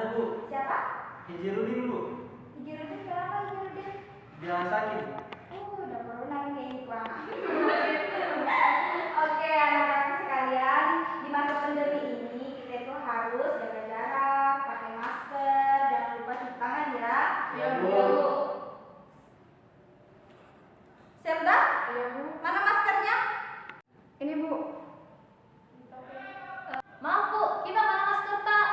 Ada Bu. Siapa? Hijirudin Bu. Hijirudin, kenapa Hijirudin? Dia sakit. Udah perlu nanya kayak Pak. Oke, anak-anak sekalian, di masa pandemi ini kita itu harus jaga jarak, pakai masker, jangan lupa cuci tangan ya. Ya Bu. Siap dah? Iya Bu. Mana maskernya? Ini Bu. Maaf Bu, kita mana masker tak?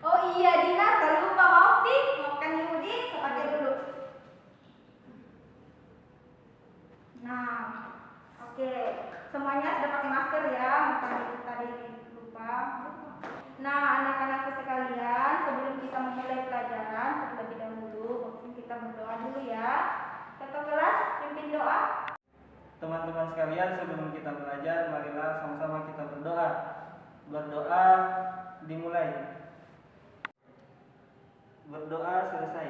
Oh iya Dina, terlupa, maaf nih. Maafkan Yudi, saya pakai dulu. Nah, oke. Semuanya sudah pakai masker ya, makanya itu tadi lupa. Nah, anak-anak sekalian, sebelum kita memulai pelajaran, terlebih dahulu, mungkin kita berdoa dulu ya. Ketua kelas, pimpin doa. Teman-teman sekalian, sebelum kita belajar, marilah sama-sama kita berdoa. Berdoa dimulai. Berdoa selesai.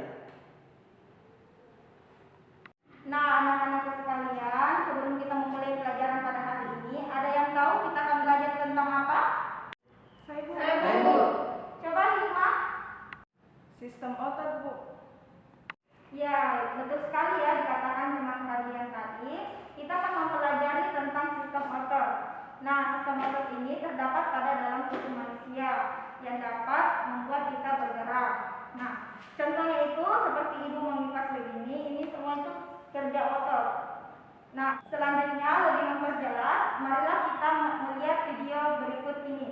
Nah, anak-anak sekalian, sebelum kita memulai pelajaran pada hari ini, ada yang tahu kita akan belajar tentang apa? Saya Bu. Saya Bu. Coba Hikmah. Sistem otot Bu. Ya, betul sekali ya dikatakan teman kalian tadi. Kita akan mempelajari tentang sistem otot. Nah, sistem otot ini terdapat pada dalam tubuh manusia yang dapat membuat kita bergerak. Nah, contohnya itu seperti ibu mengipas begini, ini semua itu kerja otot. Nah, selanjutnya lebih memperjelas, marilah kita melihat video berikut ini.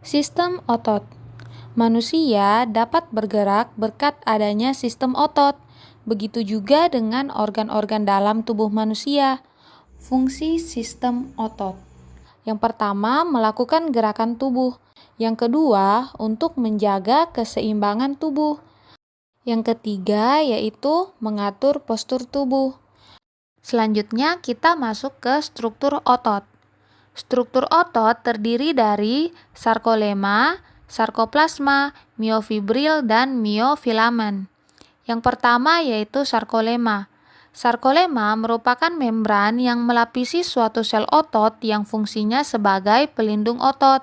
Sistem otot. Manusia dapat bergerak berkat adanya sistem otot. Begitu juga dengan organ-organ dalam tubuh manusia. Fungsi sistem otot. Yang pertama, melakukan gerakan tubuh. Yang kedua, untuk menjaga keseimbangan tubuh. Yang ketiga, yaitu mengatur postur tubuh. Selanjutnya, kita masuk ke struktur otot. Struktur otot terdiri dari sarkolema, sarkoplasma, miofibril, dan miofilamen. Yang pertama yaitu sarkolema. Sarkolema merupakan membran yang melapisi suatu sel otot yang fungsinya sebagai pelindung otot.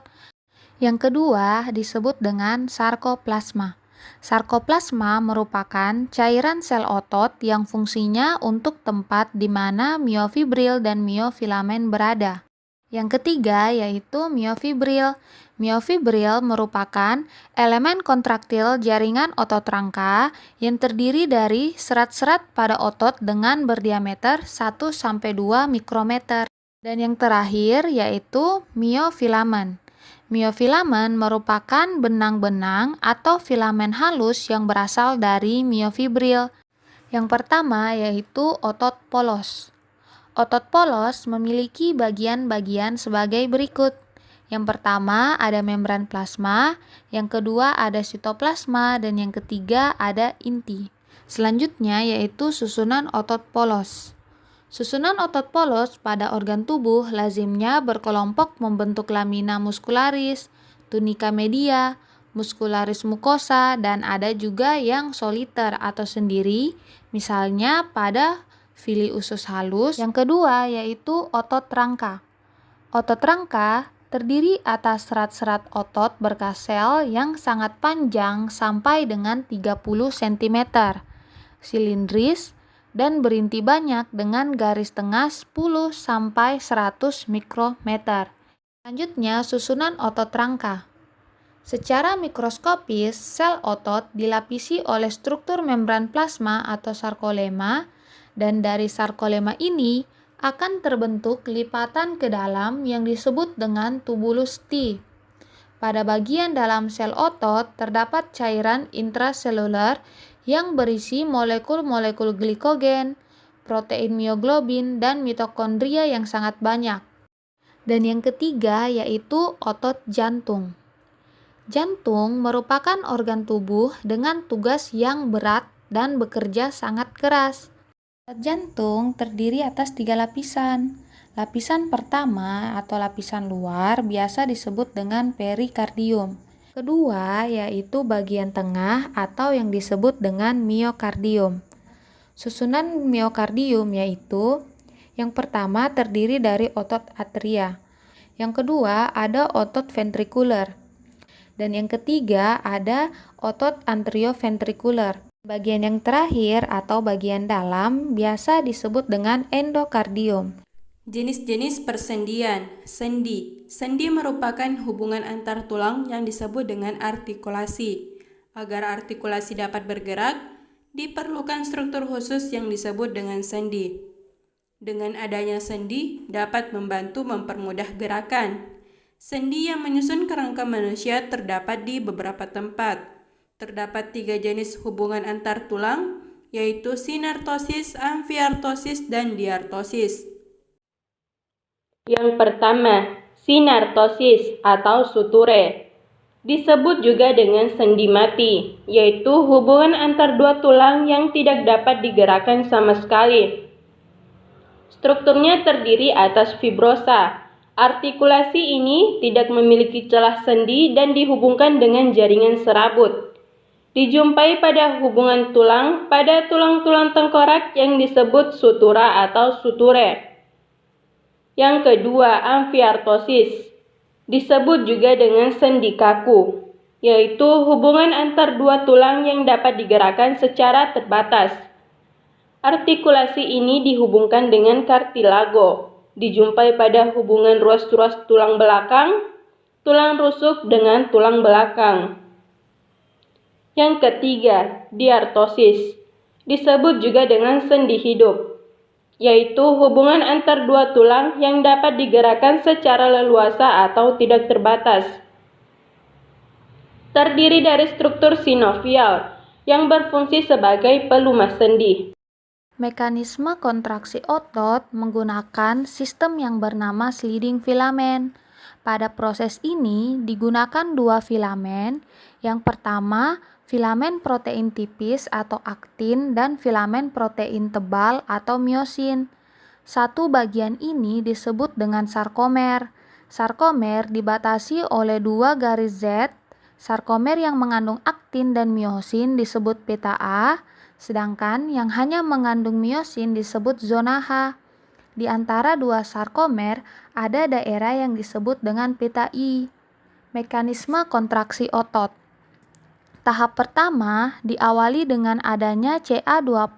Yang kedua disebut dengan sarkoplasma. Sarkoplasma merupakan cairan sel otot yang fungsinya untuk tempat di mana miofibril dan miofilamen berada. Yang ketiga yaitu miofibril. Miofibril merupakan elemen kontraktil jaringan otot rangka yang terdiri dari serat-serat pada otot dengan berdiameter 1-2 mikrometer. Dan yang terakhir yaitu miofilamen. Miofilamen merupakan benang-benang atau filamen halus yang berasal dari miofibril. Yang pertama yaitu otot polos. Otot polos memiliki bagian-bagian sebagai berikut. Yang pertama ada membran plasma, yang kedua ada sitoplasma, dan yang ketiga ada inti. Selanjutnya yaitu susunan otot polos. Susunan otot polos pada organ tubuh lazimnya berkelompok membentuk lamina muscularis, tunica media, muscularis mucosa, dan ada juga yang soliter atau sendiri, misalnya pada villi usus halus. Yang kedua yaitu otot rangka. Otot rangka terdiri atas serat-serat otot berkas sel yang sangat panjang sampai dengan 30 cm, silindris, dan berinti banyak dengan garis tengah 10 sampai 100 mikrometer. Selanjutnya susunan otot rangka. Secara mikroskopis, sel otot dilapisi oleh struktur membran plasma atau sarkolema, dan dari sarkolema ini akan terbentuk lipatan ke dalam yang disebut dengan tubulus T. Pada bagian dalam sel otot terdapat cairan intraseluler yang berisi molekul-molekul glikogen, protein mioglobin, dan mitokondria yang sangat banyak. Dan yang ketiga yaitu otot jantung. Jantung merupakan organ tubuh dengan tugas yang berat dan bekerja sangat keras. Otot jantung terdiri atas 3 lapisan. Lapisan pertama atau lapisan luar biasa disebut dengan perikardium. Kedua yaitu bagian tengah atau yang disebut dengan miokardium. Susunan miokardium yaitu yang pertama terdiri dari otot atria. Yang kedua ada otot ventrikuler. Dan yang ketiga ada otot anterioventrikuler. Bagian yang terakhir atau bagian dalam biasa disebut dengan endokardium. Jenis-jenis persendian. Sendi. Sendi merupakan hubungan antar tulang yang disebut dengan artikulasi. Agar artikulasi dapat bergerak, diperlukan struktur khusus yang disebut dengan sendi. Dengan adanya sendi dapat membantu mempermudah gerakan. Sendi yang menyusun kerangka manusia terdapat di beberapa tempat. Terdapat 3 jenis hubungan antar tulang, yaitu sinartosis, amfiartosis, dan diartosis. Yang pertama, sinartosis atau suture. Disebut juga dengan sendi mati, yaitu hubungan antar dua tulang yang tidak dapat digerakkan sama sekali. Strukturnya terdiri atas fibrosa. Artikulasi ini tidak memiliki celah sendi dan dihubungkan dengan jaringan serabut. Dijumpai pada hubungan tulang pada tulang-tulang tengkorak yang disebut sutura atau suture. Yang kedua, amfiartosis. Disebut juga dengan sendi kaku, yaitu hubungan antar dua tulang yang dapat digerakkan secara terbatas. Artikulasi ini dihubungkan dengan kartilago. Dijumpai pada hubungan ruas-ruas tulang belakang, tulang rusuk dengan tulang belakang. Yang ketiga, diartosis. Disebut juga dengan sendi hidup, yaitu hubungan antar dua tulang yang dapat digerakkan secara leluasa atau tidak terbatas. Terdiri dari struktur sinovial yang berfungsi sebagai pelumas sendi. Mekanisme kontraksi otot menggunakan sistem yang bernama sliding filament. Pada proses ini digunakan 2 filamen. Yang pertama, filamen protein tipis atau aktin dan filamen protein tebal atau miosin. Satu bagian ini disebut dengan sarkomer. Sarkomer dibatasi oleh 2 garis Z. Sarkomer yang mengandung aktin dan miosin disebut peta A, sedangkan yang hanya mengandung miosin disebut zona H. Di antara 2 sarkomer ada daerah yang disebut dengan peta I. Mekanisme kontraksi otot. Tahap pertama diawali dengan adanya Ca2+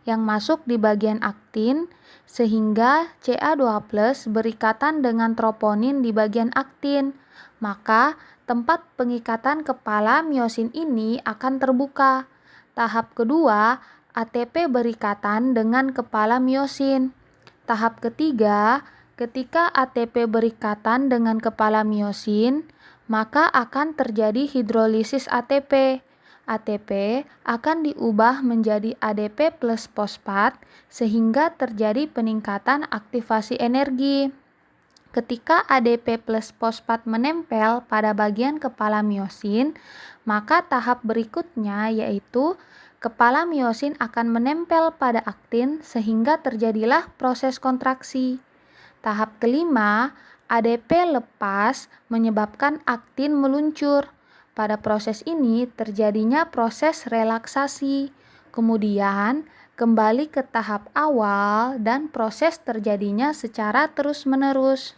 yang masuk di bagian aktin, sehingga Ca2+ berikatan dengan troponin di bagian aktin. Maka tempat pengikatan kepala miosin ini akan terbuka. Tahap kedua, ATP berikatan dengan kepala miosin. Tahap ketiga, ketika ATP berikatan dengan kepala miosin, maka akan terjadi hidrolisis ATP. ATP akan diubah menjadi ADP plus fosfat sehingga terjadi peningkatan aktivasi energi. Ketika ADP plus fosfat menempel pada bagian kepala miosin, maka tahap berikutnya yaitu kepala miosin akan menempel pada aktin sehingga terjadilah proses kontraksi. Tahap kelima, ADP lepas menyebabkan aktin meluncur. Pada proses ini terjadinya proses relaksasi. Kemudian kembali ke tahap awal dan proses terjadinya secara terus-menerus.